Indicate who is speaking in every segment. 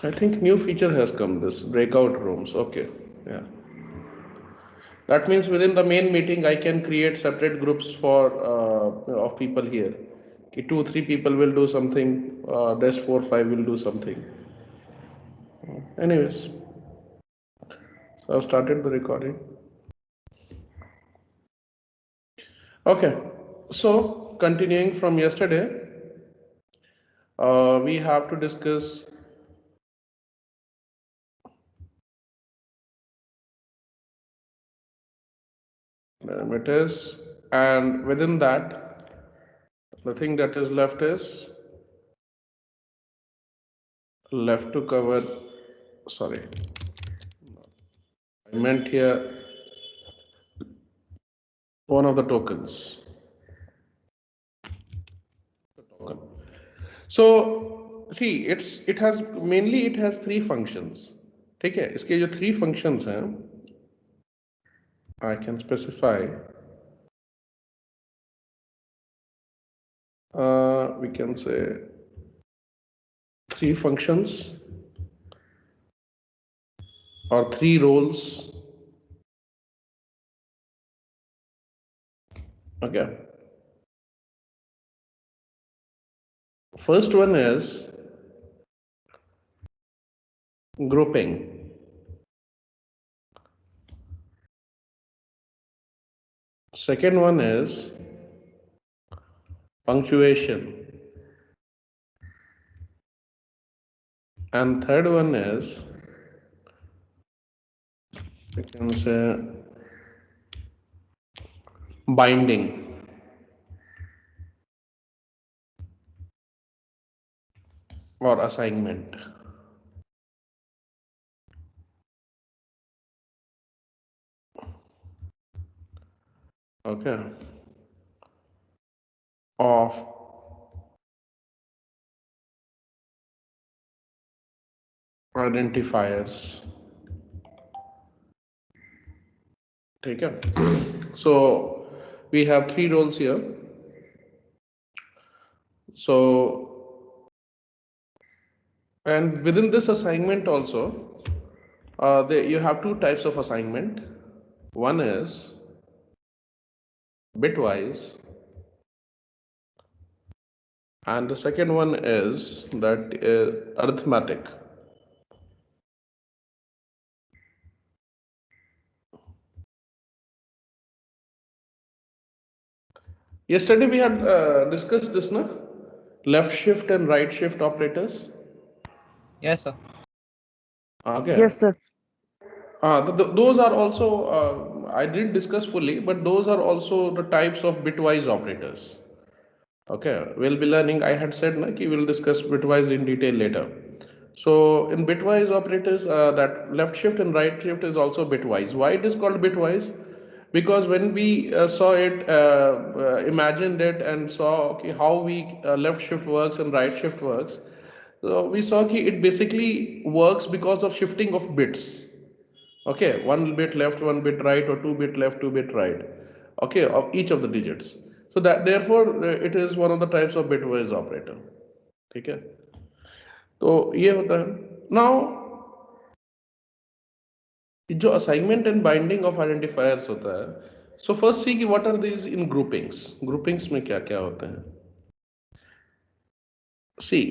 Speaker 1: I think new feature has come, this breakout rooms. Okay, yeah. That means within the main meeting, I can create separate groups for of people here. Okay, 2, 3 people will do something. Rest 4, 5 will do something. Anyways, so I've started the recording. Okay, so continuing from yesterday, we have to discuss parameters, and within that, the thing that is left to cover. Sorry, I meant here one of the tokens. So see, it has 3 functions. ठीक है, इसके जो 3 functions हैं, I can specify. We can say 3 functions or 3 roles. Okay. First one is grouping. Second one is punctuation. And third one is, we can say, binding. Or assignment. Okay. Of identifiers. Take it. So we have 3 roles here. So, and within this assignment also, you have 2 types of assignment. One is bitwise, and the second one is that arithmetic. Yesterday we had discussed this, na? Left shift and right shift operators.
Speaker 2: Yes, sir.
Speaker 1: Okay.
Speaker 3: Yes, sir.
Speaker 1: Those are also, I didn't discuss fully, but those are also the types of bitwise operators. Okay, we'll be learning. I had said that we'll discuss bitwise in detail later. So in bitwise operators, that left shift and right shift is also bitwise. Why it is called bitwise? Because when we saw it, imagined it, and saw how we left shift works and right shift works, so we saw it basically works because of shifting of bits. Okay, 1 bit left, 1 bit right, or 2 bit left, 2 bit right. Okay, of each of the digits. So that therefore it is one of the types of bitwise operator. ठीक है, तो ये होता है. Now जो assignment and binding of identifiers होता है, so first see कि what are these in groupings. Groupings में क्या क्या होते हैं. See,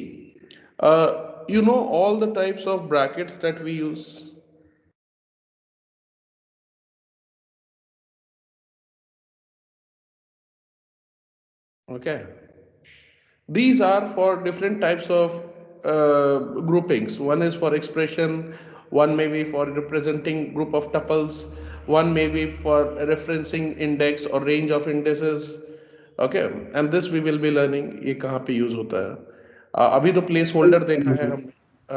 Speaker 1: you know all the types of brackets that we use. Okay, these are for different types of groupings. One is for expression, one may be for representing group of tuples, one may be for referencing index or range of indices. Okay, and this we will be learning ये कहाँ पे use होता है. अभी तो placeholder देखा है हम.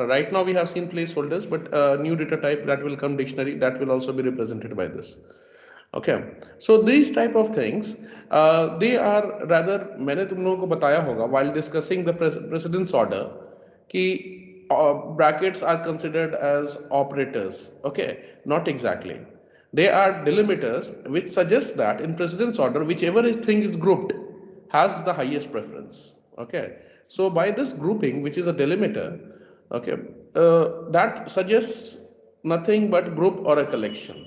Speaker 1: Right now we have seen placeholders, but new data type that will come dictionary, that will also be represented by this. Okay, so these type of things, they are rather, मैंने तुम लोगों को बताया होगा while discussing the precedence order कि brackets are considered as operators. Okay, not exactly. They are delimiters which suggest that in precedence order whichever thing is grouped has the highest preference. Okay, so by this grouping, which is a delimiter, okay, that suggests nothing but group or a collection.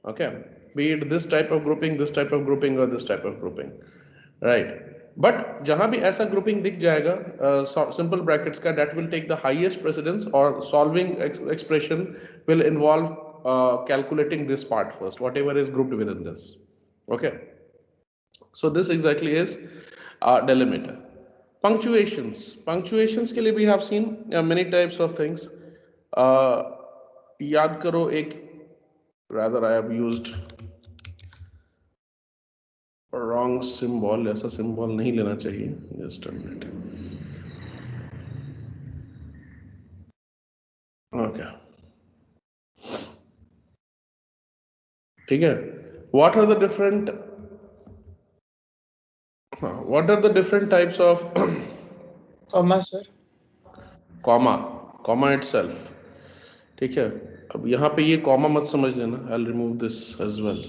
Speaker 1: Okay, be it this type of grouping, this type of grouping, or this type of grouping, right? But जहां भी ऐसा grouping दिख जाएगा, simple brackets का, that will take the highest precedence, or solving expression will involve calculating this part first, whatever is grouped within this. Okay, so this exactly is delimiter. Punctuations के लिए भी have seen many types of things. याद करो एक, rather I have used wrong symbol, ऐसा symbol नहीं लेना चाहिए. Just a minute. Okay. ठीक है. What are the different types of
Speaker 3: comma, sir.
Speaker 1: comma itself. ठीक है. अब यहाँ पे ये comma मत समझ लेना. I'll remove this as well.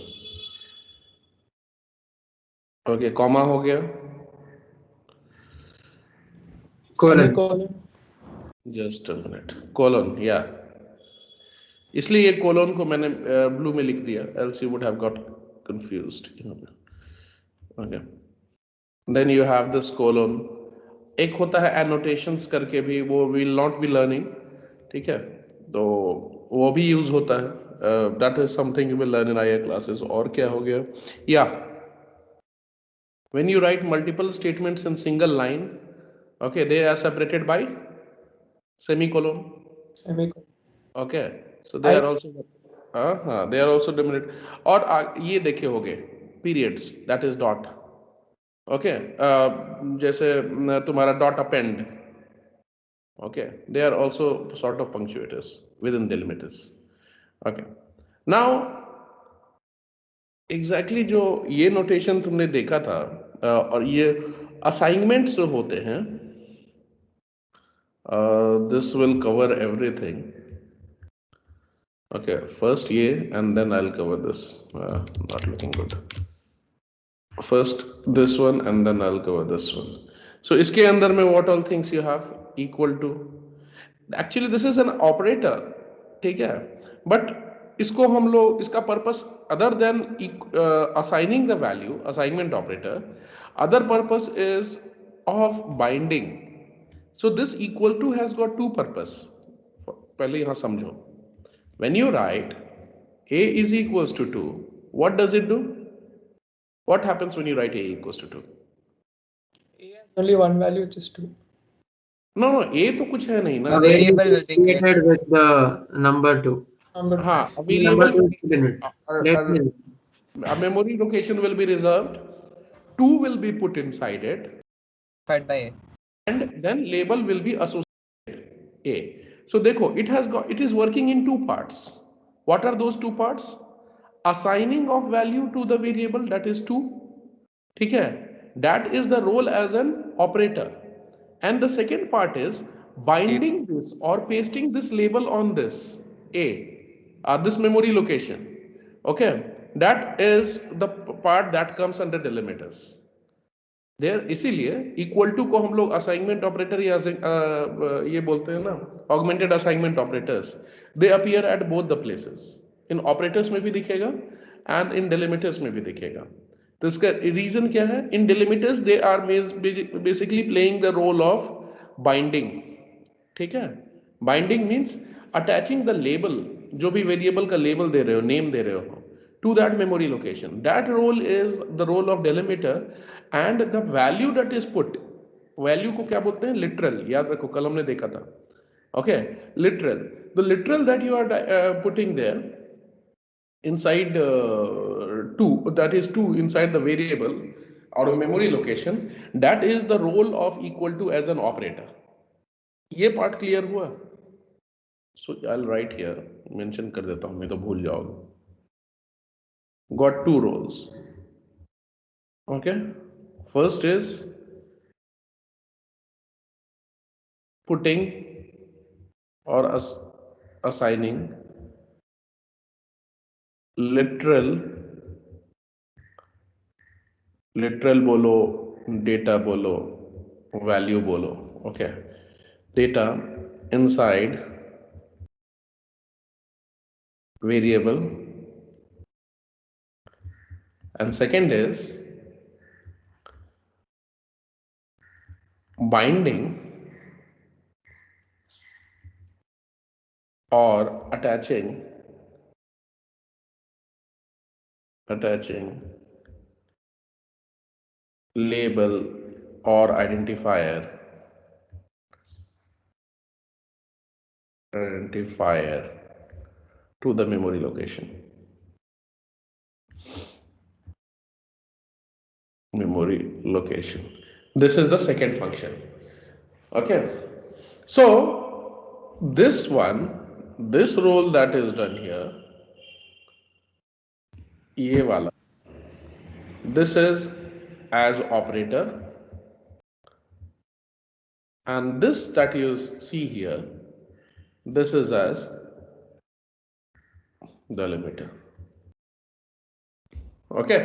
Speaker 1: Okay, comma हो गया.
Speaker 3: Semicolon.
Speaker 1: Just a minute. Colon, yeah. इसलिए ये colon को मैंने blue में लिख दिया, else you would have got confused. Okay. Then you have this colon. एक होता है annotations करके भी, वो will not be learning. ठीक है, तो वो भी यूज होता है. That is something you will learn in IIA classes. और क्या हो गया? Yeah. When you write multiple statements in single line, okay, they are separated by semicolon. Okay, so they are also they are also delimited. और ये देखे होगे periods, that is dot. Okay, जैसे तुम्हारा dot append. Okay, they are also sort of punctuators within delimiters. Okay, now exactly जो ये notation तुमने देखा था, और ये assignments जो होते हैं, this will cover everything. Okay, first ye and then I'll cover this. Not looking good. First this one and then I'll cover this one. So इसके अंदर में what all things you have? Equal to. Actually this is an operator, ठीक है? But इसको हम लोग, इसका purpose other than assigning the value, assignment operator, other purpose is of binding. So this equal to has got two purpose. पहले यहाँ समझो. When you write a is equals to 2, what does it do? What happens when you write a equals to 2?
Speaker 3: A has only one value, which is 2.
Speaker 1: No, a तो कुछ है नहीं ना.
Speaker 2: A variable will be created
Speaker 4: with the number 2.
Speaker 1: हाँ, a
Speaker 4: Number
Speaker 1: variable,
Speaker 4: 2 limit.
Speaker 1: a memory location will be reserved. 2 will be put inside it,
Speaker 2: specified by A.
Speaker 1: and then label will be associated a. So देखो, it is working in two parts. What are those two parts? Assigning of value to the variable, that is 2. ठीक है, that is the role as an operator. And the second part is binding this or pasting this label on this a, this memory location. Okay, that is the part that comes under delimiters. There इसीलिए equal to को हम लोग assignment operator या ये बोलते हैं ना, augmented assignment operators. They appear at both the places. In operators में भी दिखेगा and in delimiters में भी दिखेगा. तो इसका reason क्या है? In delimiters they are basically playing the role of binding. ठीक है? Binding means attaching the label, जो भी variable का label दे रहे हो, name दे रहे हो, to that memory location. That role is the role of delimiter, and the value that is put, value को क्या बोलते हैं? Literal. याद रखो, कल हमने देखा था. Okay, literal. The literal that you are putting there inside 2, that is 2 inside the variable or a memory location, that is the role of equal to as an operator. ये part clear हुआ? So I'll write here, mention कर देता हूँ, नहीं तो भूल जाओगे. Got two roles. Okay, first is putting or assigning literal बोलो, data बोलो, value बोलो. Okay, data inside variable, and second is binding or attaching label or identifier to the memory location. This is the second function. Okay, so this role that is done here, ये वाला, this is as operator, and this that you see here, this is as delimiter. Okay,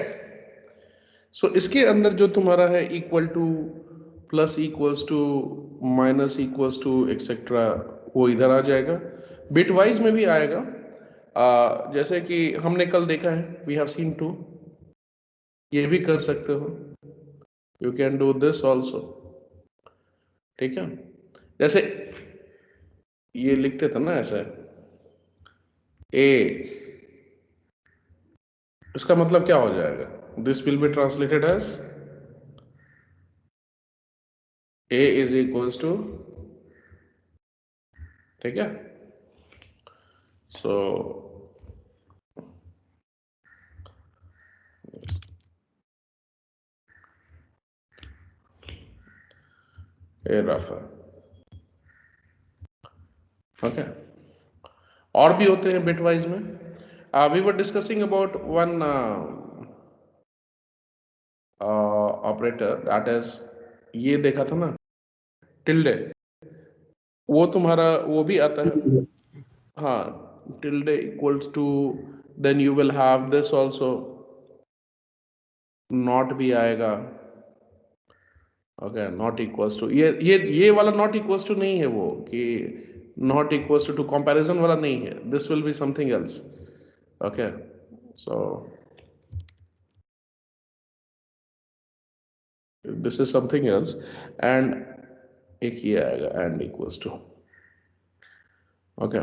Speaker 1: so इसके अंदर जो तुम्हारा है equal to, plus equals to, minus equals to etcetera, वो इधर आ जाएगा. बिट वाइज में भी आएगा. जैसे कि हमने कल देखा है, वी हैव सीन टू, ये भी कर सकते हो, you can do this also. ठीक है, जैसे ये लिखते थे ना ऐसे, ए, इसका मतलब क्या हो जाएगा? This will be translated as a is equals to, ठीक है. सो ए रफ है. ओके, और भी होते हैं बिट वाइज में. We were discussing about one operator, that is, ये देखा था ना, टिल्डे, वो तुम्हारा वो भी आता है. हाँ, tilde equals to, then you will have this also, not भी आएगा. ओके, नॉट इक्वल्स टू, ये वाला नॉट इक्वल्स टू नहीं है, वो कि नॉट इक्वल्स टू कंपैरिजन वाला नहीं है. This will be something else. Okay, so this is something else, and एक ये आएगा, and equals to. Okay,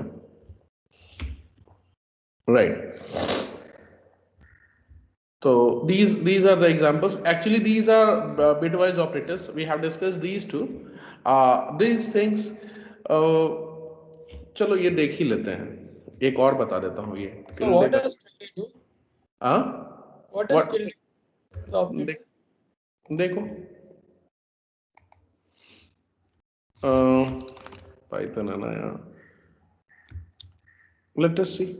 Speaker 1: right. So these are the examples. Actually, these are bitwise operators. We have discussed these two. These things, चलो ये देख ही लेते हैं. एक और बता देता हूँ ये.
Speaker 3: So what does tilde do?
Speaker 1: हाँ?
Speaker 3: What does tilde do? The operator?
Speaker 1: देखो, Python है ना यहाँ. Let us see.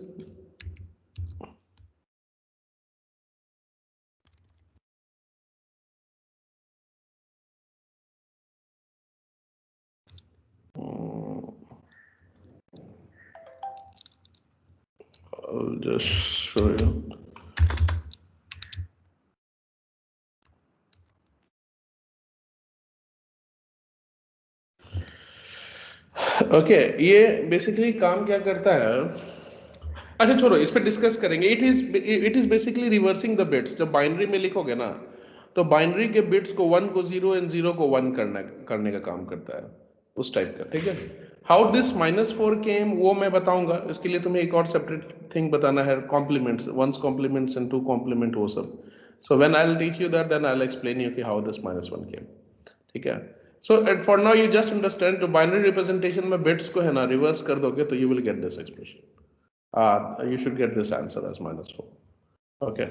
Speaker 1: I'll just show you. Okay, ये बेसिकली काम क्या करता है? अच्छा छोड़ो, इस पे डिस्कस करेंगे. It is basically reversing the bits. जब बाइनरी में लिखोगे ना, तो बाइनरी के बिट्स को 1 को 0 एंड 0 को 1 करने का काम करता है, उस टाइप का. ठीक है, हाउ दिस -4 केम वो मैं बताऊंगा. इसके लिए तुम्हें एक और सेपरेट थिंग बताना है, complements, ones complements and two complement, वो सब. So when I will teach you that, then I will explain you कि हाउ दिस -1 केम. ठीक है, so for now you just understand, तो binary representation में bits को है ना reverse कर दोगे तो you will get this expression. You should get this answer as -4. okay,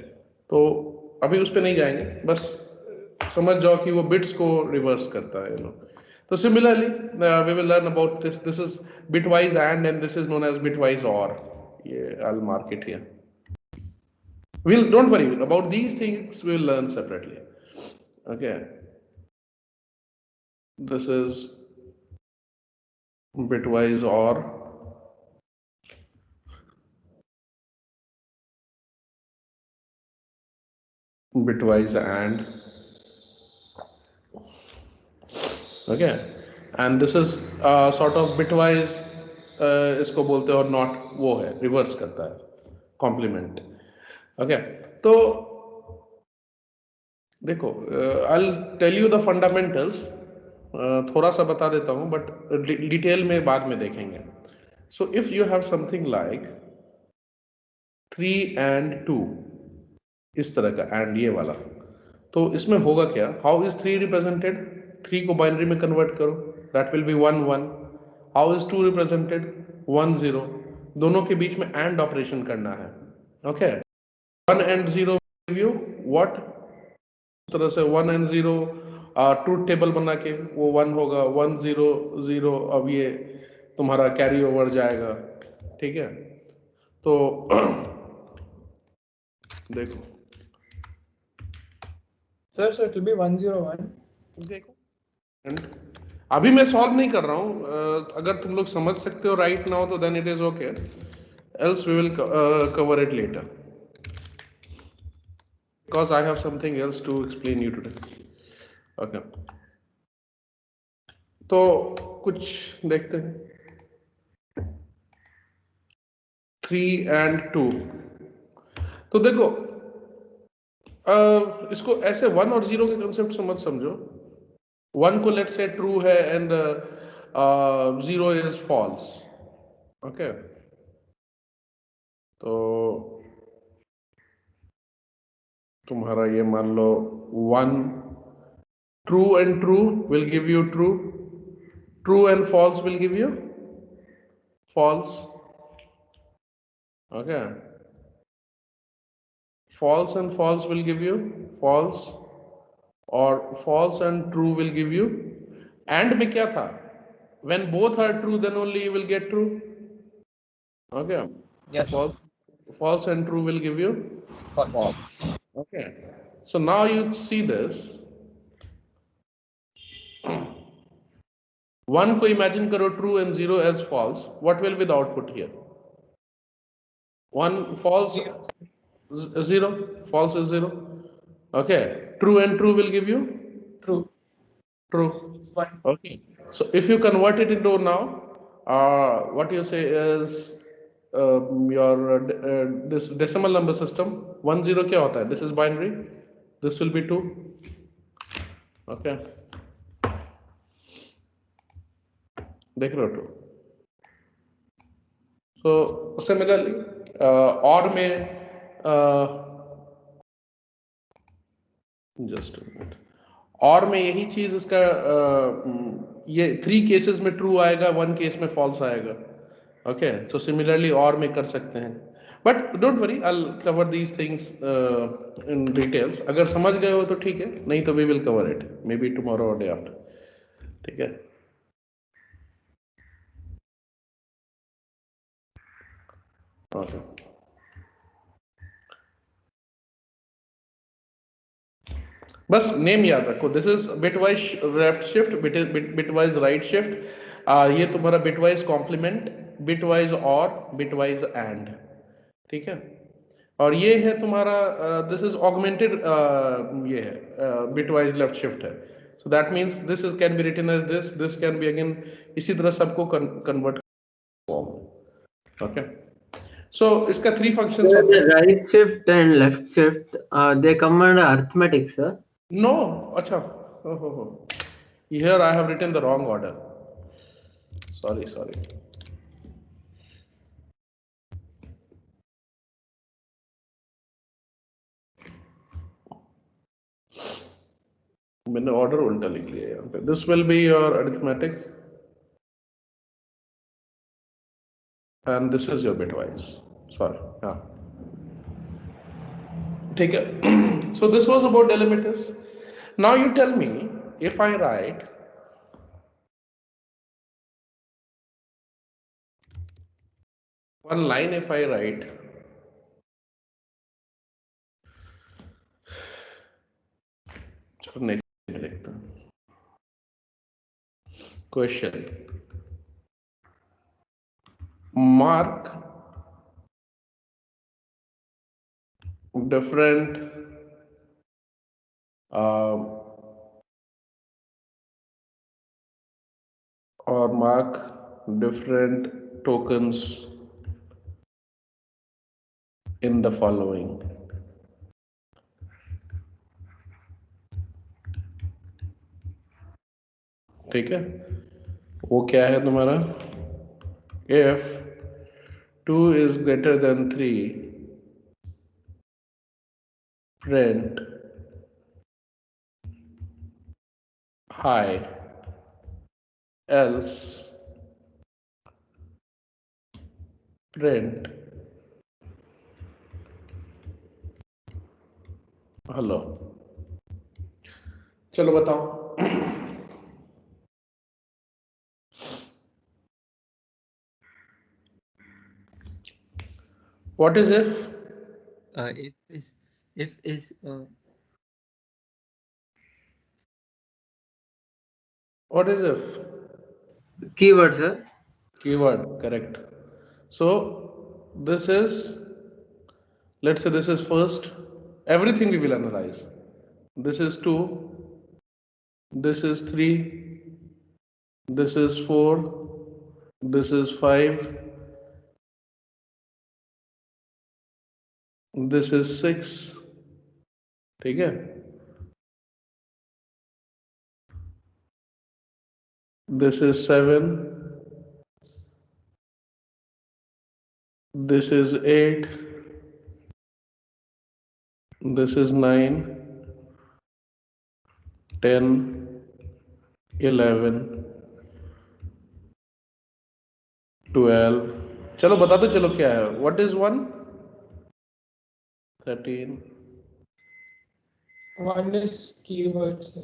Speaker 1: तो अभी उस पे नहीं जाएंगे, बस समझ जाओ कि वो bits को reverse करता है, तो similarly we will learn about this. This is bitwise and this is known as bitwise OR. I'll mark it here. Don't worry about these things, we will learn separately. Okay, this is bitwise OR, bitwise AND. Okay, and this is sort of bitwise, इसको बोलते हैं, और not वो है, reverse करता है. Complement. Okay, तो देखो, I tell you the fundamentals, थोड़ा सा बता देता हूं बट डिटेल में बाद में देखेंगे। So if you have something like 3 and 2, इस तरह का एंड ये वाला, तो इसमें होगा क्या? How is 3 represented? 3 को बाइनरी में कन्वर्ट करो, that will be 1 1। How is 2 represented? 1 0। दोनों के बीच में एंड ऑपरेशन करना है। Okay, 1 and 0 give you what? तरह से 1 and 0 ट्रूथ टेबल बना के वो 1 होगा, 1 0 0। अब ये तुम्हारा कैरी ओवर जाएगा, ठीक है? तो देखो
Speaker 3: Sir, so it will be 101.
Speaker 1: देखो, and अभी मैं सॉल्व नहीं कर रहा हूं, अगर तुम लोग समझ सकते हो राइट नाउ तो then it is okay, else we will cover it later because I have something else to explain you today. Okay, तो कुछ देखते हैं। 3 and 2, तो देखो, इसको ऐसे 1 और 0 के कंसेप्ट से मत समझो। 1 को लेट से ट्रू है एंड 0 इज फॉल्स। ओके, तो तुम्हारा ये मान लो 1 true and true will give you true, true and false will give you false. Okay, false and false will give you false, और false and true will give you, and में क्या था? When both are true then only you will get true. Okay,
Speaker 2: Yes.
Speaker 1: false and true will give you
Speaker 2: False.
Speaker 1: Okay, so now you see this, 1 को imagine करो true and 0 as false, what will be the output here? 1 false, 0 false is 0. Okay, true and true will give you
Speaker 3: True.
Speaker 1: true.
Speaker 3: It's 1.
Speaker 1: Okay, so if you convert it into now, what you say is your this decimal number system 1 0 क्या होता है? This is binary, this will be 2. Okay, देख रहे हो 2? So similarly, और में just a minute, और में यही चीज इसका ये 3 केसेस में ट्रू आएगा, 1 केस में फॉल्स आएगा। ओके, सो सिमिलरली और में कर सकते हैं, but don't worry, I will cover these things in details. अगर समझ गए हो तो ठीक है, नहीं तो we will cover it maybe tomorrow और डे आफ्टर, ठीक है? ओके, बस नेम याद रखो, this is bitwise left shift, bitwise right shift, ये तुम्हारा bitwise complement, bitwise or bitwise and, ठीक है? और ये है तुम्हारा दिस इज ऑगमेंटेड, ये है बिटवाइज लेफ्ट शिफ्ट है, so that means this is can be written as this can be again, इसी तरह सबको कन्वर्ट फॉर्म। ओके, सो इसका 3 फंक्शंस
Speaker 4: Sir,
Speaker 1: होते
Speaker 4: the
Speaker 1: हैं।
Speaker 4: right shift and left shift, they come under arithmetic, sir.
Speaker 1: नो, अच्छा, हो, here I have written the wrong order, sorry, मैंने ऑर्डर उल्टा लिख लिया यहाँ पे। This will be your arithmetic and this is your bitwise, sorry, हाँ, ठीक है। So this was about delimiters. Now you tell me, if I write one line, if I write चलो नेक्स्ट में लिखता हूँ, question mark different or mark different tokens in the following. ठीक है, वो क्या है तुम्हारा? If 2 is greater than 3, print high, else print hello. चलो बताओ. What is if?
Speaker 2: If is
Speaker 1: What is if?
Speaker 4: Keyword, sir.
Speaker 1: Keyword, correct. So this is, let's say this is first, everything we will analyze. This is 2, this is 3, this is 4, this is 5, this is 6, ठीक है? This is 7, this is 8, this is 9, 10, 11, 12. चलो बता दो, चलो क्या है? What is 1? 13.
Speaker 3: 1 is keyword, sir.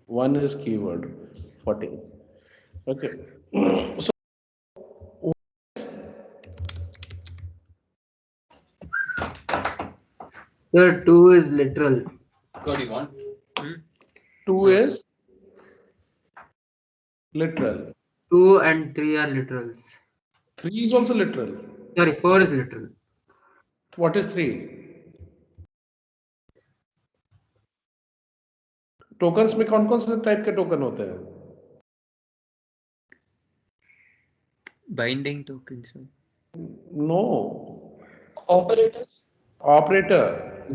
Speaker 1: 1 is keyword. 14. Okay. So
Speaker 4: Sir, 2 is literal.
Speaker 1: 2 is literal.
Speaker 4: 2 and 3 are literals.
Speaker 1: 3 is also literal.
Speaker 4: Sorry, 4 is literal.
Speaker 1: What is 3? Tokens में कौन कौन से टाइप के टोकन होते हैं?
Speaker 2: binding tokens.
Speaker 1: No.
Speaker 3: Operators.
Speaker 1: Operator.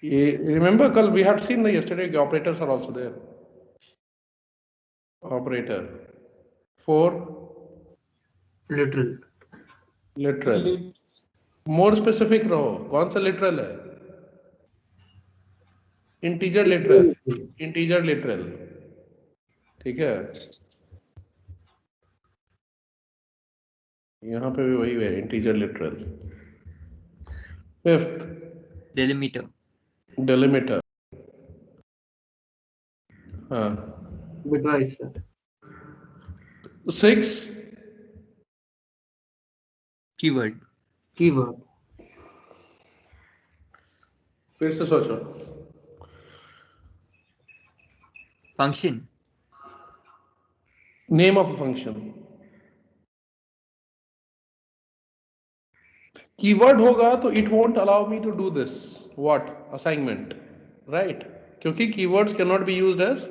Speaker 1: Remember, Kal, we had seen yesterday the operators are also there. Operator. 4.
Speaker 4: Literal.
Speaker 1: Literal. More specific रहो, कौन सा literal है? Integer literal. Integer literal. ठीक है? यहाँ पे भी वही है, integer literal. 5th.
Speaker 2: Delimiter.
Speaker 1: Delimiter. हाँ.
Speaker 4: Bitwise, sir.
Speaker 1: 6.
Speaker 2: Keyword.
Speaker 4: Keyword.
Speaker 1: फिर से सोचो.
Speaker 2: Function.
Speaker 1: Name of a function. Keyword होगा तो it won't allow me to do this. What? Assignment. Right? क्योंकि keywords cannot be used as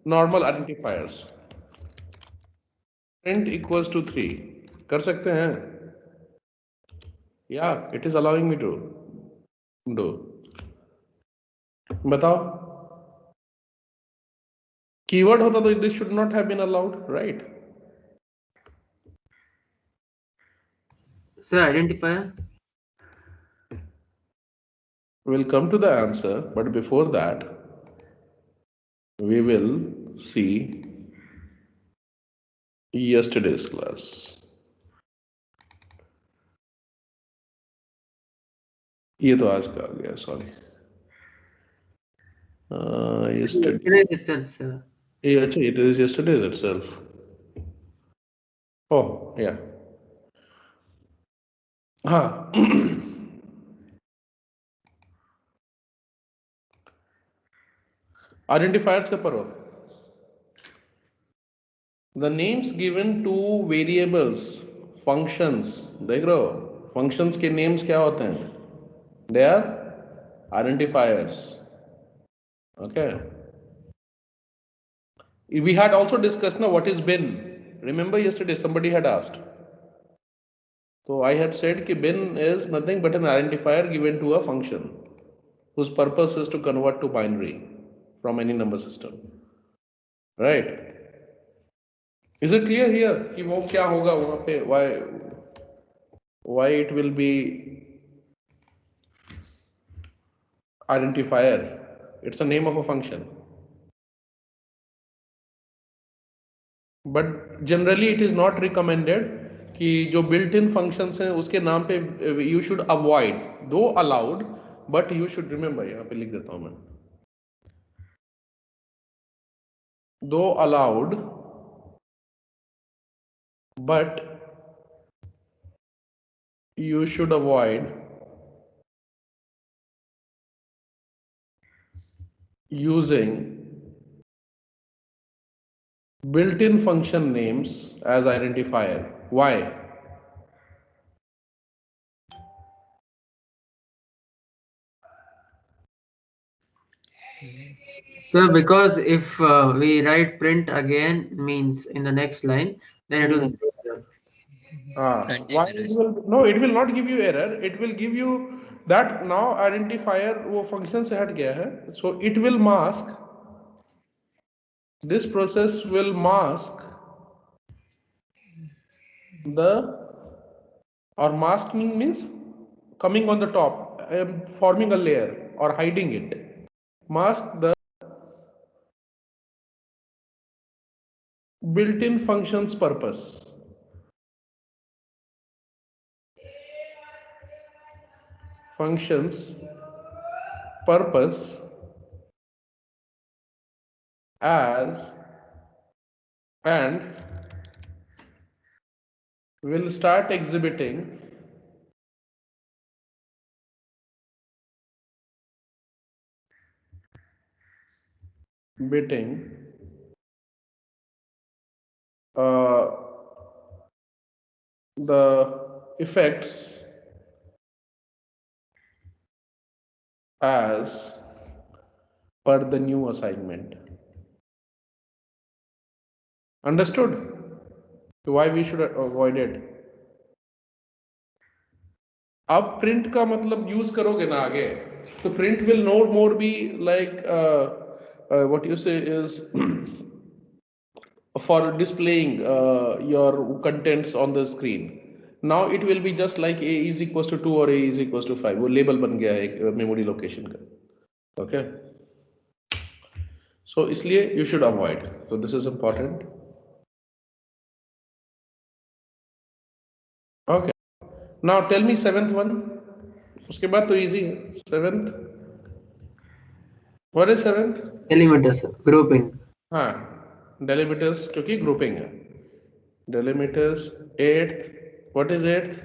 Speaker 1: normal identifiers. Print equals to 3. कर सकते हैं? Yeah, it is allowing me to do. बताओ. Keyword होता तो this should not have been allowed, right?
Speaker 4: Sir, identifier.
Speaker 1: We'll come to the answer, but before that, we will see yesterday's class. ये तो आज का आ गया, sorry. Yesterday.
Speaker 4: Yesterday itself, sir.
Speaker 1: Yeah, actually, it is yesterday's itself. Oh, yeah. हाँ. Identifiers का पढ़ो. The names given to variables, functions, देख रहे हो? Functions के names क्या होते हैं? They are identifiers. Okay. We had also discussed now what is bin. Remember yesterday somebody had asked. So I had said कि bin is nothing but an identifier given to a function whose purpose is to convert to binary from any number system. Right? Is it clear here कि वो क्या होगा वहाँ पे? Why it will be identifier? It's the name of a function. But generally it is not recommended कि जो built in functions हैं उसके नाम पे you should avoid, though allowed, but you should remember. यहाँ पे लिख देता हूँ मैं, though allowed, but you should avoid using built-in function names as identifier. Why?
Speaker 4: So because if we write print again means in the next line, then it will.
Speaker 2: Runtime
Speaker 1: Why it
Speaker 2: errors.
Speaker 1: will, no, it will not give you error. It will give you that now identifier वो function से हट गया है. So it will mask. This process will mask the, or masking means coming on the top, forming a layer or hiding it. Mask the built-in function's purpose. Function's purpose as, and will start exhibiting the effects as per the new assignment. Understood? Why we should avoid it? अब print का मतलब use करोगे ना आगे, तो print will no more be like what you say is for displaying your contents on the screen. Now it will be just like a is equals to 2 or a is equals to 5. वो label बन गया है एक memory location का. Okay. So इसलिए you should avoid. So this is important. Okay. Now tell me seventh one. उसके बाद तो easy है. Seventh. What is seventh?
Speaker 4: Delimiters, grouping.
Speaker 1: हाँ, delimiters क्योंकि grouping है. Delimiters. Eighth. What is eighth?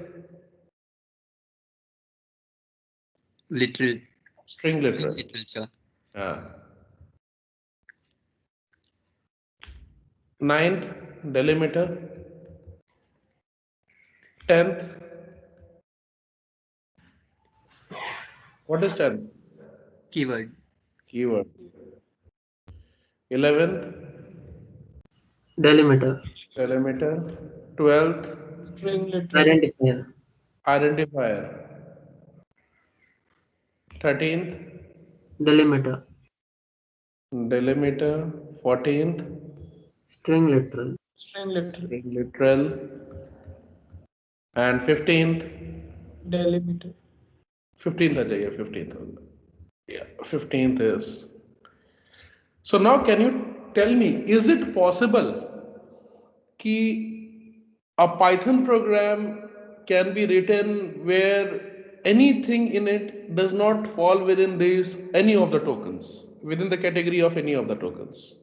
Speaker 2: Literal.
Speaker 1: String literal.
Speaker 2: Literal, sir.
Speaker 1: हाँ. Ninth, delimiter. 10th. What is 10th?
Speaker 2: Keyword.
Speaker 1: Keyword. 11th,
Speaker 4: Delimiter.
Speaker 1: delimiter. 12th,
Speaker 3: String literal.
Speaker 4: Identifier.
Speaker 1: identifier. 13th,
Speaker 4: Delimiter.
Speaker 1: delimiter. 14th,
Speaker 4: String literal.
Speaker 3: String literal.
Speaker 1: string literal. And 15th,
Speaker 3: Delimiter.
Speaker 1: 15th आ जाइए, 15th. Yeah, 15th is. So now can you tell me, is it possible कि a Python program can be written where anything in it does not fall within these any of the tokens, within the category of any of the tokens?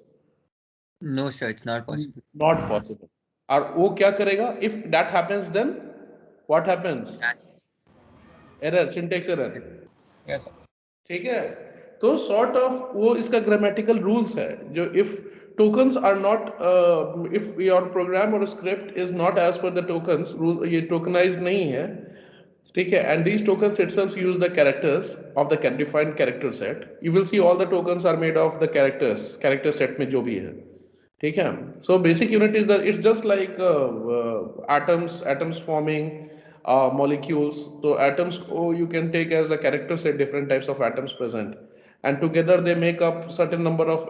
Speaker 2: No, sir, it's not possible.
Speaker 1: Not possible. और वो क्या करेगा? If that happens, then what happens?
Speaker 2: Yes.
Speaker 1: Error, syntax error.
Speaker 3: Yes, sir.
Speaker 1: ठीक है, तो sort of वो इसका grammatical rules है जो if tokens are not if your program or script is not as per the tokens rule, ये tokenized नहीं है, ठीक है, and these tokens itself use the characters of the defined character set. You will see all the tokens are made of the character set में जो भी है, ठीक है. So basic unit is that it's just like atoms forming, molecules. So atoms, you can take as a character set different types of atoms present, and together they make up certain number of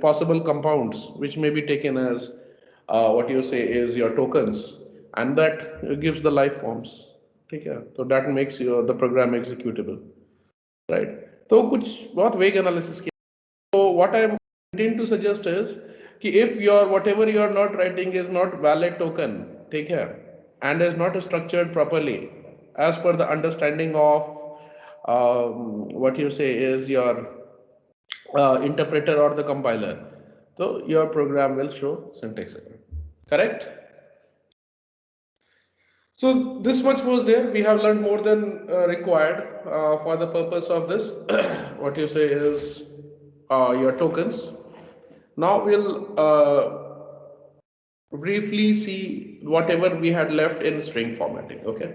Speaker 1: possible compounds, which may be taken as what you say is your tokens, and that gives the life forms. Okay, so that makes the program executable, right? So कुछ बहुत vague analysis किया. So what I intend to suggest is कि if your whatever you are not writing is not valid token, take care, and is not structured properly as per the understanding of what you say is your interpreter or the compiler, so your program will show syntax error. Correct? So this much was there. We have learned more than required for the purpose of this. What you say is your tokens. Now we'll briefly see whatever we had left in string formatting. Okay.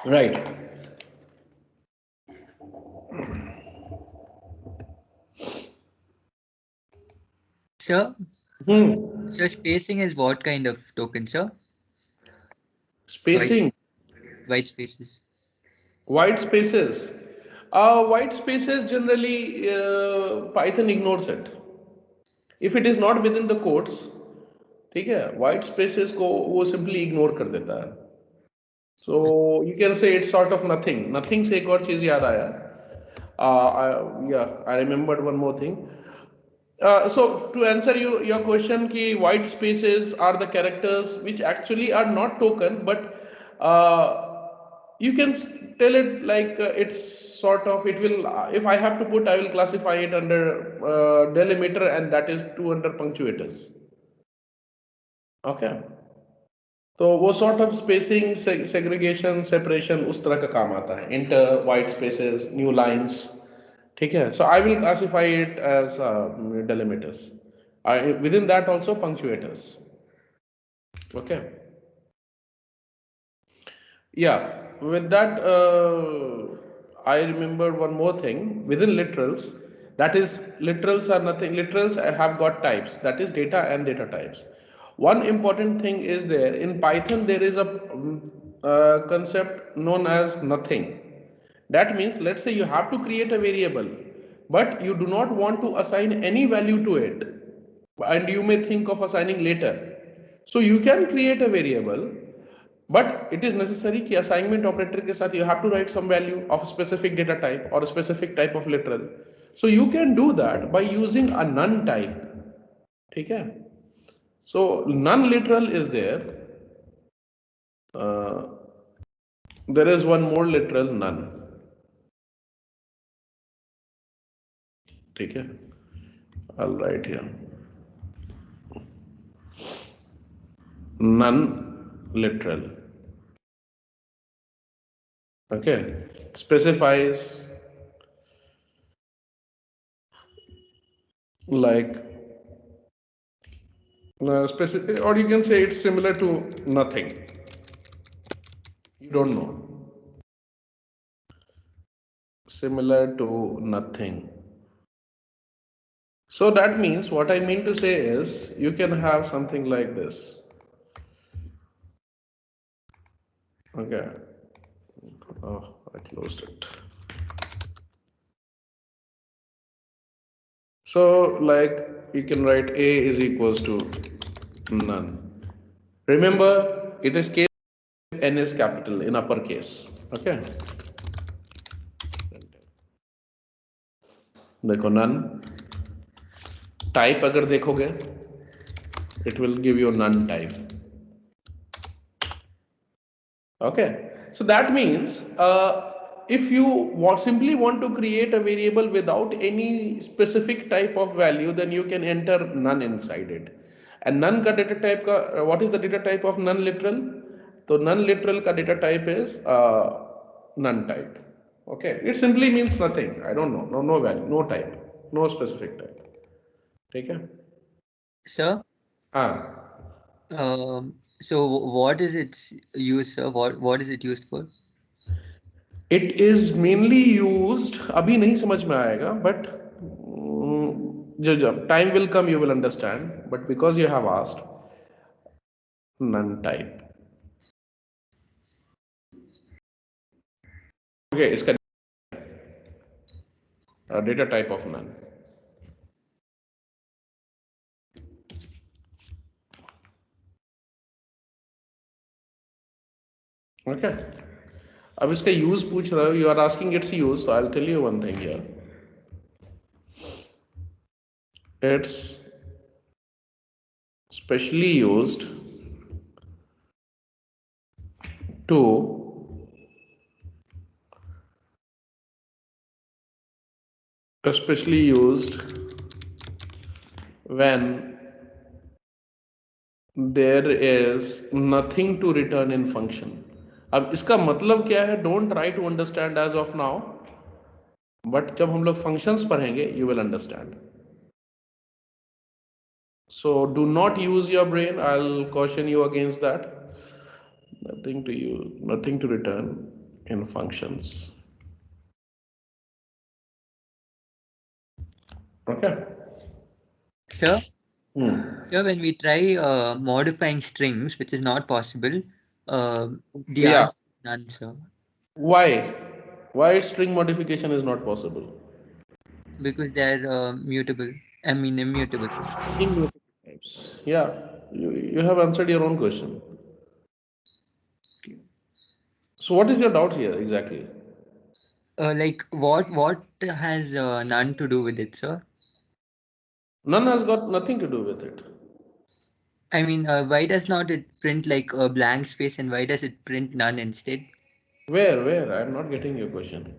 Speaker 1: Right.
Speaker 2: Sir, so spacing is what kind of token, sir?
Speaker 1: Spacing.
Speaker 2: White spaces.
Speaker 1: White spaces. White spaces generally Python ignores it. If it is not within the quotes, ठीक है, white spaces को वो simply ignore कर देता है. So you can say it's sort of nothing. Nothing से एक और चीज याद आया. I remembered one more thing. So to answer your question, ki white spaces are the characters which actually are not token, but you can tell it like it's sort of, it will, if I have to put, I will classify it under delimiter, and that is 2 under punctuators. Okay. तो वो sort of spacing, segregation, separation उस तरह का काम आता है. Enter, white spaces, new lines. ठीक है. So I will classify it as delimiters. Within that also punctuators. Okay. Yeah. With that, I remember one more thing. Within literals, that is, literals are nothing. Literals have got types. That is data and data types. One important thing is there in Python, there is a concept known as nothing. That means, let's say you have to create a variable, but you do not want to assign any value to it, and you may think of assigning later. So you can create a variable, but it is necessary कि assignment operator के साथ you have to write some value of a specific data type or a specific type of literal. So you can do that by using a none type. ठीक है? So none literal is there. There is one more literal, none. ठीक है? I'll write here. None literal. Okay. Specifies like specific, or you can say it's similar to nothing. You don't know. Similar to nothing. So that means, what I mean to say is, you can have something like this. Okay. Oh, I closed it. So like you can write A is equals to none. Remember, it is case, N is capital in uppercase. Okay. देखो none. Type अगर देखोगे, it will give you none type. Okay. So that means if you simply want to create a variable without any specific type of value, then you can enter none inside it. And none का data type का, what is the data type of none literal? So none literal का data type is none type. Okay, it simply means nothing. I don't know, no value, no type, no specific type. ठीक है?
Speaker 2: Sir? So what is its use, sir? What is it used for?
Speaker 1: It is mainly used, अभी नहीं समझ में आएगा, but Time will come, you will understand, but because you have asked, none type. Okay, इसका data type of none. Okay. अब इसका use पूछ रहे हो, you are asking its use, so I'll tell you one thing here. It's specially used to especially used when there is nothing to return in function. अब इसका मतलब क्या है, don't try to understand as of now, but जब हम लोग functions पढ़ेंगे you will understand. So do not use your brain, I'll caution you against that. Nothing to use, nothing to return in functions. Okay.
Speaker 2: Sir, sir, when we try modifying strings, which is not possible, the
Speaker 1: Yeah.
Speaker 2: answer is none, sir.
Speaker 1: Why? Why string modification is not possible?
Speaker 2: Because they're mutable. I mean, immutable.
Speaker 1: Immutable types. Yeah, you have answered your own question. So what is your doubt here exactly?
Speaker 2: Like what has none to do with it, sir?
Speaker 1: None has got nothing to do with it.
Speaker 2: I mean, why does not it print like a blank space, and why does it print none instead?
Speaker 1: Where? I'm not getting your question.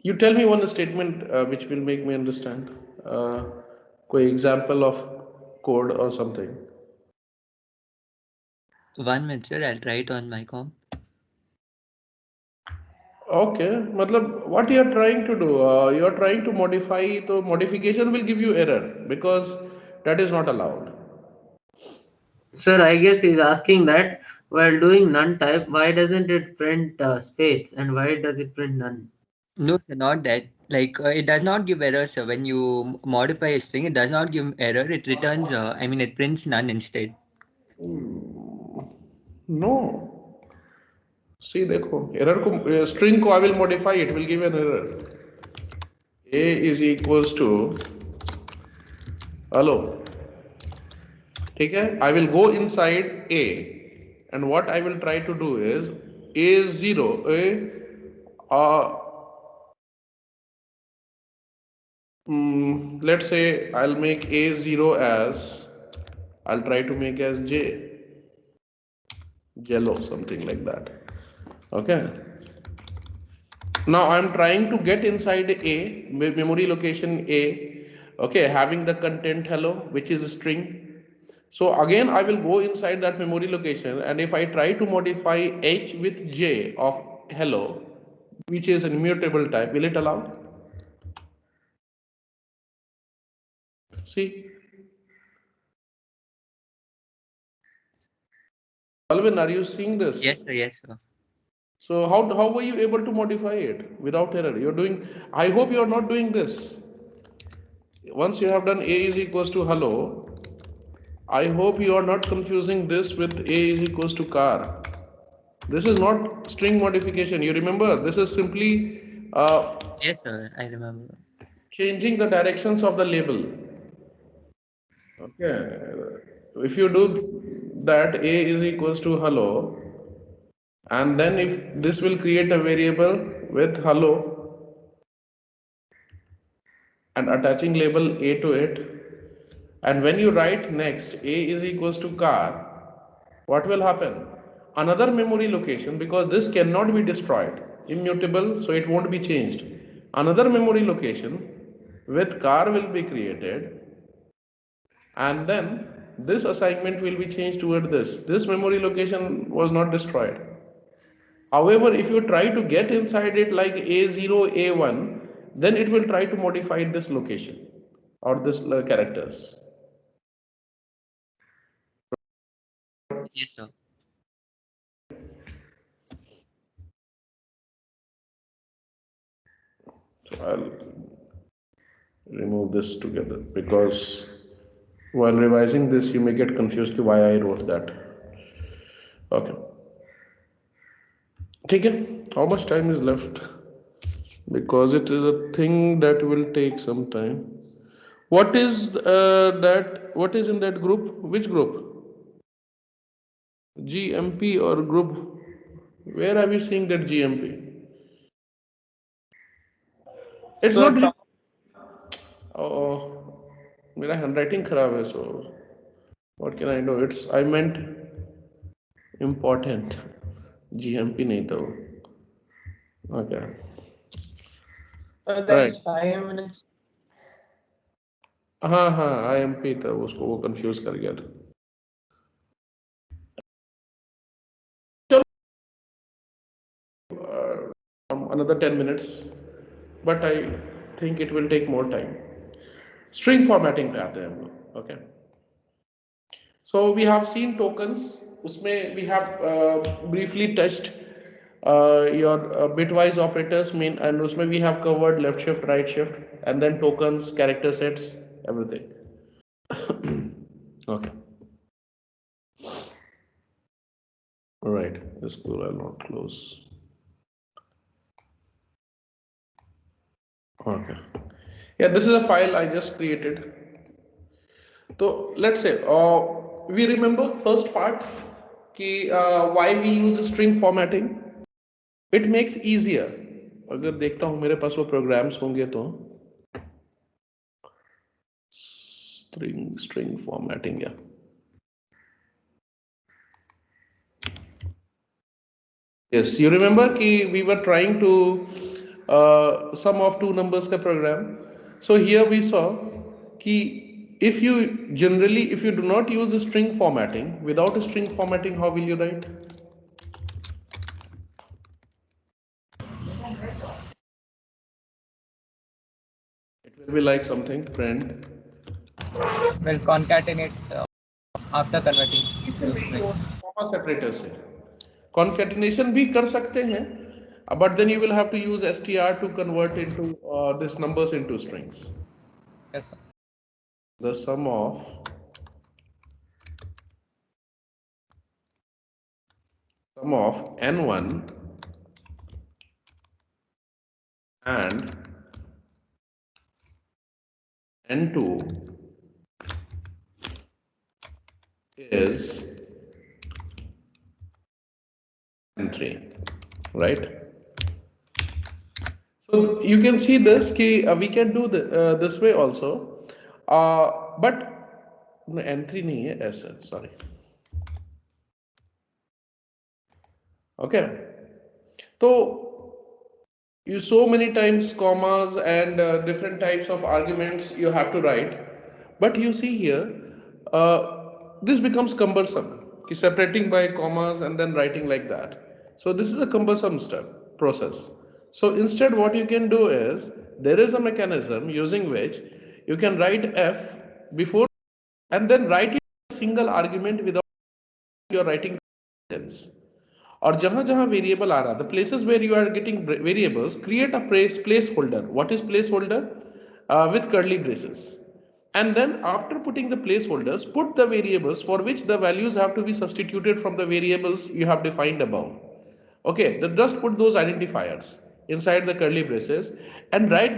Speaker 1: You tell me one statement which will make me understand. कोई example of code or something.
Speaker 2: 1 minute, sir. I'll try it on my com.
Speaker 1: Okay, matlab what you are trying to do? You are trying to modify, so modification will give you error because that is not allowed.
Speaker 4: Sir, I guess he's asking that while doing none type, why doesn't it print space and why does it print none?
Speaker 2: No, sir, not that. Like, it does not give error, sir. When you modify a string, it does not give error. It returns, I mean, it prints none instead.
Speaker 1: No. See, देखो error को string को I will modify, it will give an error. A is equals to hello. ठीक है? I will go inside A and what I will try to do is A is 0. Let's say I'll make A 0 as, I'll try to make as J, jello, something like that. Okay. Now I'm trying to get inside A, memory location A, okay, having the content hello, which is a string. So again, I will go inside that memory location, and if I try to modify H with J of hello, which is an immutable type, will it allow? See? Alvin, are you seeing this?
Speaker 2: Yes, sir. Yes, sir.
Speaker 1: So how were you able to modify it without error? You're doing, I hope you're not doing this. Once you have done A is equals to hello, I hope you are not confusing this with A is equals to car. This is not string modification. You remember, this is simply
Speaker 2: Yes, sir. I remember.
Speaker 1: changing the directions of the label. Okay. If you do that, A is equals to hello, and then if this will create a variable with hello and attaching label A to it, and when you write next A is equals to car, what will happen? Another memory location, because this cannot be destroyed, immutable, so it won't be changed. Another memory location with car will be created, and then this assignment will be changed toward this. This memory location was not destroyed. However, if you try to get inside it like A0, A1, then it will try to modify this location or this characters.
Speaker 2: Yes, sir.
Speaker 1: So remove this together, because while revising this you may get confused why I wrote that. Okay. Okay. How much time is left? Because it is a thing that will take some time. What is that? What is in that group? Which group? GMP or group? Where are we seeing that GMP? It's
Speaker 3: So
Speaker 1: not. Oh, मेरा handwriting खराब है, so what can I do? I meant important. GMP नहीं था वो. Okay.
Speaker 3: then
Speaker 1: Right.
Speaker 3: 5 minutes.
Speaker 1: हाँ IMP था, उसको वो confuse कर गया था. Another 10 minutes, but I think it will take more time. String formatting पे आते हैं हम लोग. Okay. So we have seen tokens. उसमें we have briefly touched your bitwise operators mean, and उसमें we have covered left shift, right shift, and then tokens, character sets, everything. Okay. All right. This school I'll not close. Okay. Yeah, this is a file I just created. So let's say we remember first part कि why we use string formatting. It makes easier. अगर देखता हूँ मेरे पास वो programs होंगे तो string formatting, yeah. Yes, you remember कि we were trying to sum of two numbers का program. So here we saw कि if you do not use string formatting, without string formatting, how will you write? It will be like something, friend.
Speaker 5: Well, concatenate after converting.
Speaker 1: Comma separator से concatenation भी कर सकते हैं, but then you will have to use str to convert into this numbers into strings.
Speaker 5: Yes, sir.
Speaker 1: The sum of n1 and n2 is n3, right? So you can see this ki we can do this way also, but no, n3 नहीं है, s है, sorry. Okay. So you so many times commas and different types of arguments you have to write, but you see here this becomes cumbersome, separating by commas and then writing like that. So this is a cumbersome process. So instead what you can do is there is a mechanism using which you can write f before and then write it a single argument without you're writing sentence. और जहां जहां variable आ रहा, the places where you are getting variables, create a placeholder. What is placeholder? With curly braces, and then after putting the placeholders, put the variables for which the values have to be substituted from the variables you have defined above. Okay, just put those identifiers inside the curly braces and write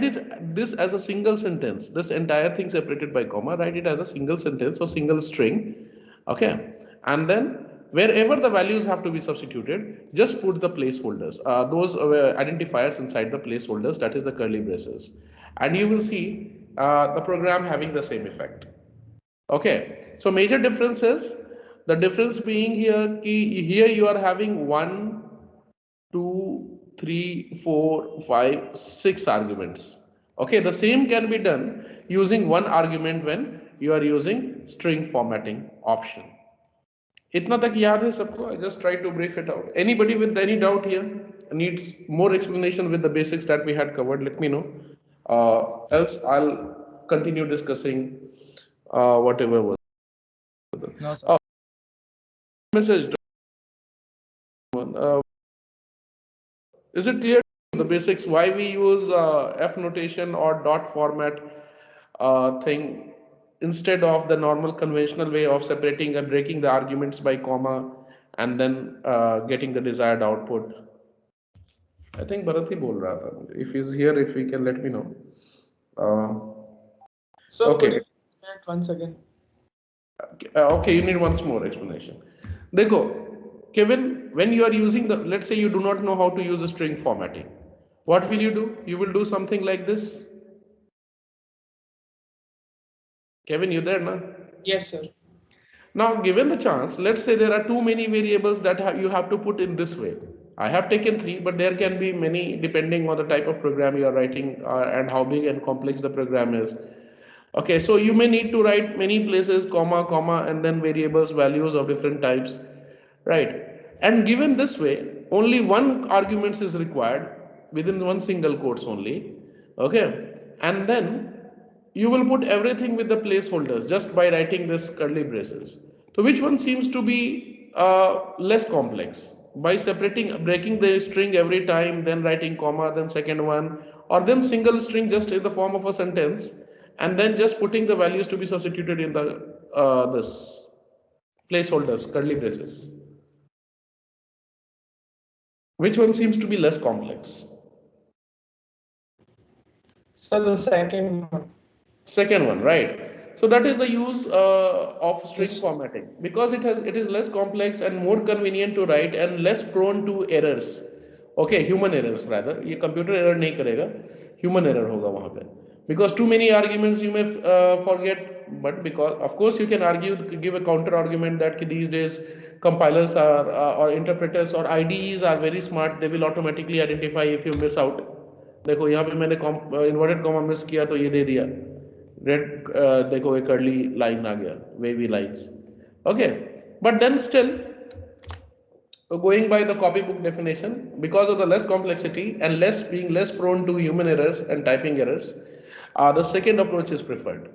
Speaker 1: this as a single sentence. This entire thing separated by comma, write it as a single sentence or single string. Okay, and then wherever the values have to be substituted, just put the placeholders, those identifiers inside the placeholders, that is the curly braces, and you will see the program having the same effect. Okay, so major difference is the difference being here here you are having 1, 2, 3, 4, 5, 6 arguments. Okay, the same can be done using one argument when you are using string formatting option. इतना तक याद है सबको? I just try to brief it out. Anybody with any doubt here needs more explanation with the basics that we had covered? Let me know. Else I'll continue discussing whatever was.
Speaker 5: No, sir.
Speaker 1: Message. Is it clear the basics why we use F notation or dot format thing instead of the normal conventional way of separating and breaking the arguments by comma and then getting the desired output. I think Bharat hi bol raha tha. If he's here, if he can let me know.
Speaker 3: So could
Speaker 1: Okay.
Speaker 3: you explain it once again?
Speaker 1: Okay, you need once more explanation. Dekho, Kevin, when you are using the, let's say you do not know how to use a string formatting. What will you do? You will do something like this. Kevin, you there, na?
Speaker 3: Yes, sir.
Speaker 1: Now, given the chance, let's say there are too many variables that you have to put in this way. I have taken 3, but there can be many depending on the type of program you are writing and how big and complex the program is. Okay, so you may need to write many places, comma, comma, and then variables, values of different types, right? And given this way, only one arguments is required within one single quotes only, okay? And then you will put everything with the placeholders just by writing this curly braces. So which one seems to be less complex? By separating, breaking the string every time, then writing comma, then second one, or then single string just in the form of a sentence, and then just putting the values to be substituted in the this placeholders, curly braces. Which one seems to be less complex?
Speaker 3: So the second one.
Speaker 1: Second one, right? So that is the use of string
Speaker 3: Yes.
Speaker 1: formatting because it is less complex and more convenient to write and less prone to errors. Okay, human errors rather. ये computer error नहीं करेगा, human error होगा वहाँ पे. Because too many arguments you may forget, but because of course you can argue, give a counter argument that these days compilers are or interpreters or IDEs are very smart. They will automatically identify if you miss out. देखो यहाँ पे मैंने inverted comma miss किया तो ये दे दिया red देखो एक कर्ली लाइन आ गया wavy lines okay but then still going by the copybook definition because of the less complexity and less being less prone to human errors and typing errors the second approach is preferred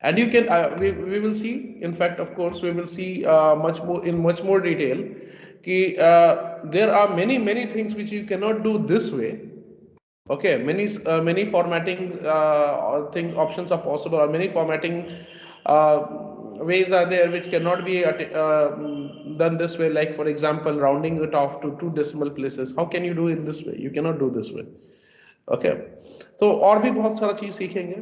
Speaker 1: and you can we will see in fact of course we will see much more detail ki, there are many things which you cannot do this way. Okay, many formatting options are possible, or many formatting ways are there which cannot be done this way. Like for example, rounding it off to 2 decimal places. How can you do it this way? You cannot do this way. Okay, तो और भी बहुत सारा चीज सीखेंगे.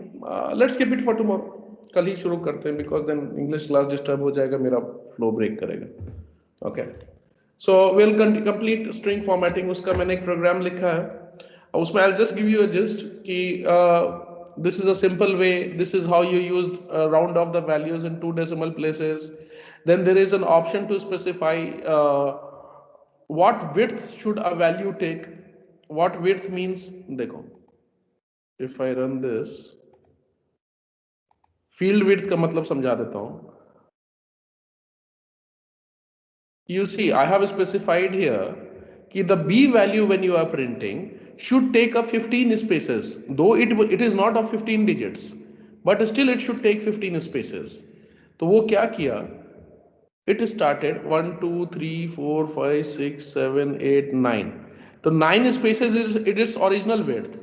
Speaker 1: Let's keep it for tomorrow. कल ही शुरू करते हैं because then English class disturb हो जाएगा, मेरा flow break करेगा. Okay, so we'll complete string formatting. उसका मैंने एक program लिखा है. उसमें I'll just give you a gist कि this is a simple way. This is how you use round off the values in 2 decimal places. Then there is an option to specify what width should a value take. What width means, देखो, if I run this, field width का मतलब समझा देता हूँ. You see, I have specified here कि the B value when you are printing should take up 15 spaces, though it is not of 15 digits, but still it should take 15 spaces. तो वो क्या किया? It started 1, 2, 3, 4, 5, 6, 7, 8, 9. तो 9 spaces is its original width.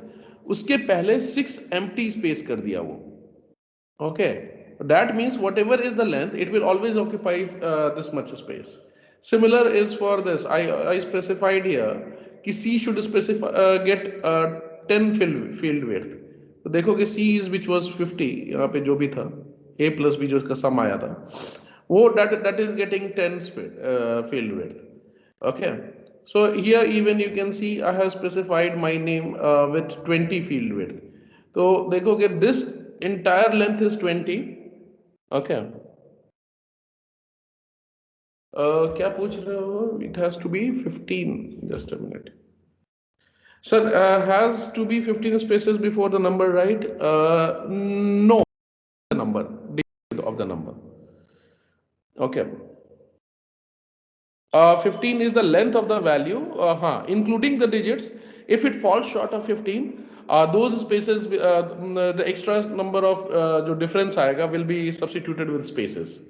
Speaker 1: उसके पहले 6 empty space कर दिया वो. Okay, that means whatever is the length, it will always occupy this much space. Similar is for this. I specified here कि C should specify get 10 field width. तो देखो कि C is which was 50, यहाँ पे जो भी था A plus B जो इसका sum आया था वो that is getting 10 field width. Okay, so here even you can see I have specified my name with 20 field width. तो देखो कि this entire length is 20. Okay. क्या पूछ रहे हो? It has to be 15. Just a minute. Sir, has to be 15 spaces before the number, right? No, the number of the number. Okay. 15 is the length of the value, including the digits. If it falls short of 15, those spaces, the extra number of जो difference आएगा will be substituted with spaces.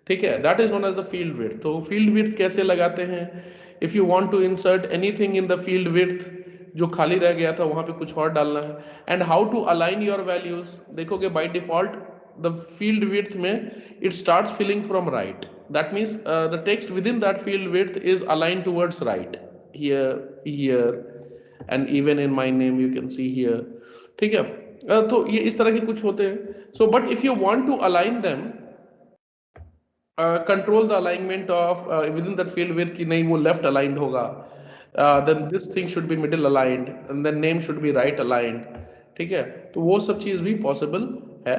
Speaker 1: ठीक है, that is known as the field width. तो field width कैसे लगाते हैं? If you want to insert anything in the field width, जो खाली रह गया था वहां पे कुछ और डालना है. And how to align your values, देखोगे by default the field width में it starts filling from right. That means the text within that field width is aligned towards right, here, here, and even in my name you can see here. ठीक है. तो ये इस तरह के कुछ होते हैं. So but if you want to align them, control the alignment of within that field width कि नहीं वो left aligned होगा, then this thing should be middle aligned and then name should be right aligned. ठीक है. तो वो सब चीज भी possible है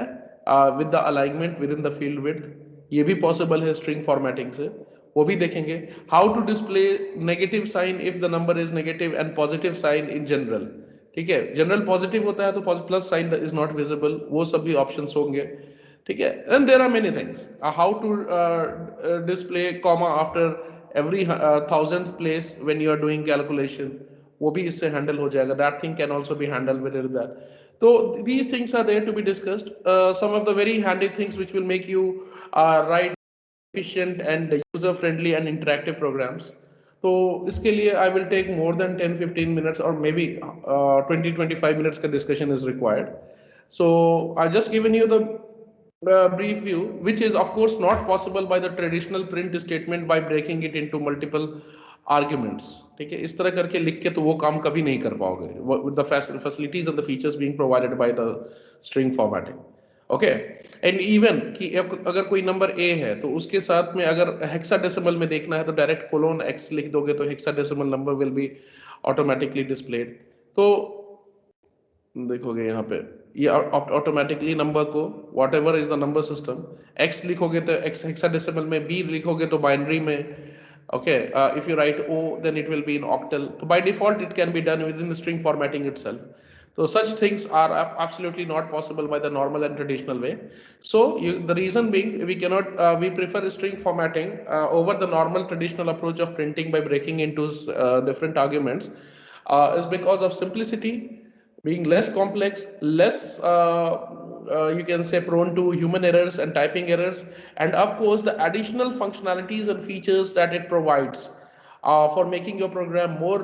Speaker 1: with the alignment within the field width. ये भी possible है string formatting से, वो भी देखेंगे. How to display negative sign if the number is negative and positive sign in general. ठीक है. जनरल पॉजिटिव होता है तो plus sign is not visible, वो सब भी ऑप्शंस होंगे. ठीक है. And there are many things. How to display comma after every 1000th place when you are doing calculation, वो भी इससे हैंडल हो जाएगा. That thing can also be handled with that. So these things are there to be discussed. Some of the very handy things which will make you write efficient and user friendly and interactive programs. तो इसके लिए I will take more than 10-15 minutes or maybe 20-25 minutes का discussion is required. So I just given you the brief view, which is of course not possible by the traditional print statement by breaking it into multiple arguments. ठीक है. इस तरह करके लिख के तो वो काम कभी नहीं कर पाओगे with the facilities and the features being provided by the string formatting. Okay. And even कि अगर कोई नंबर ए है तो उसके साथ में अगर हेक्साडेसिमल में देखना है तो डायरेक्ट कोलोन एक्स लिख दोगे तो hexadecimal number will be automatically displayed. तो देखोगे यहाँ पे ये ऑटोमेटिकली नंबर को what ever is the number system, x लिखोगे तो एक्स हेक्साडेसिमल में, बी लिखोगे तो बाइनरी में. Okay, if you write O, then it will be in octal. So by default, it can be done within the string formatting itself. So such things are absolutely not possible by the normal and traditional way. So the reason being, we cannot, we prefer string formatting over the normal traditional approach of printing by breaking into different arguments, is because of simplicity, being less complex, less you can say prone to human errors and typing errors, and of course the additional functionalities and features that it provides for making your program more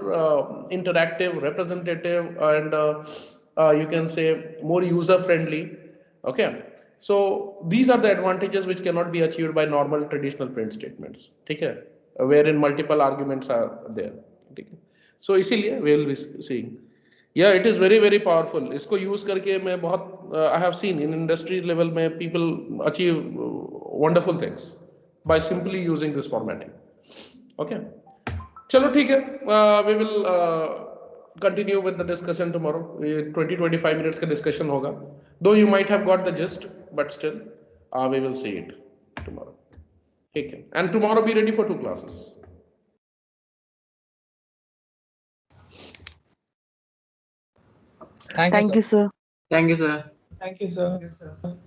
Speaker 1: interactive, representative, and you can say more user friendly. Okay. So these are the advantages which cannot be achieved by normal traditional print statements. ठीक है. Wherein multiple arguments are there. ठीक है. So इसीलिए we will be seeing. Yeah, it is very very powerful. इसको use करके मैं बहुत I have seen in industry level में people achieve wonderful things by simply using this formatting. Okay. चलो ठीक है. We will continue with the discussion tomorrow. 20-25 minutes का discussion होगा. Though you might have got the gist, but still we will see it tomorrow. ठीक है. And tomorrow be ready for 2 classes.
Speaker 5: Thank you,
Speaker 6: Thank you,
Speaker 5: sir.
Speaker 6: sir.
Speaker 4: Thank you, sir.
Speaker 3: Thank you, sir.